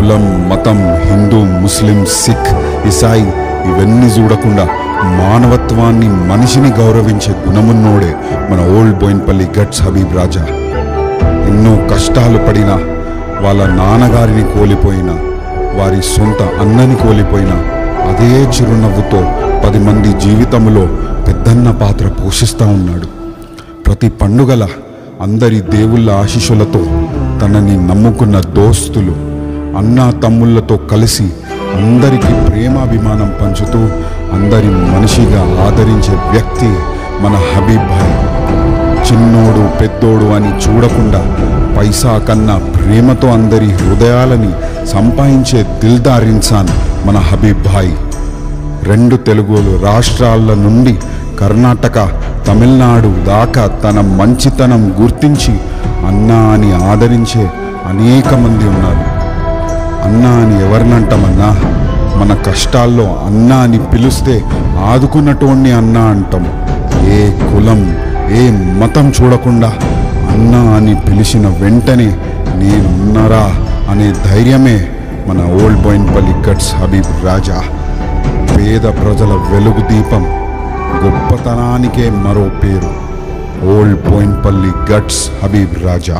కులం, మతం, హిందూ, ముస్లిం, సిక్, ఇసాయి ఇవన్నీ చూడకుండా మానవత్వాన్ని, మనిషిని గౌరవించే గుణమున్నోడే మన ఓల్డ్ బోయిన్పల్లి గట్స్ హబీబ్ రాజా. ఎన్నో కష్టాలు పడినా, వాళ్ళ నాన్నగారిని కోల్పోయినా, వారి సొంత అన్నని కోల్పోయినా అదే చిరునవ్వుతో 10 మంది జీవితంలో పెద్దన్న పాత్ర పోషిస్తూ ఉన్నాడు. ప్రతి పండుగల అందరి దేవుళ్ళ ఆశీస్సులతో తనని నమ్ముకున్న దోస్తులు, అన్నా తమ్ముళ్ళతో కలిసి అందరికీ ప్రేమాభిమానం పంచుతూ అందరి మనిషిగా ఆదరించే వ్యక్తి మన హబీబ్ భాయ్. చిన్నోడు పెద్దోడు అని చూడకుండా పైసా కన్నా ప్రేమతో అందరి హృదయాలని సంపాదించే దిల్దార్ ఇన్సాన్ మన హబీబ్ భాయ్. 2 తెలుగు రాష్ట్రాల నుండి కర్ణాటక, తమిళనాడు దాకా తన మంచితనం గుర్తించి అన్నా అని ఆదరించే అనేక మంది ఉన్నారు. అన్నా అని ఎవరినంటామన్నా? మన కష్టాల్లో అన్నా అని పిలిస్తే ఆదుకున్నటోన్ని అన్నా అంటాం. ఏ కులం, ఏ మతం చూడకుండా అన్నా అని పిలిచిన వెంటనే నేనున్నారా అనే ధైర్యమే మన ఓల్డ్ బోయిన్పల్లి గట్స్ హబీబ్ రాజా. పేద ప్రజల వెలుగు దీపం, గొప్పతనానికే మరో పేరు ఓల్డ్ బోయిన్పల్లి గట్స్ హబీబ్ రాజా.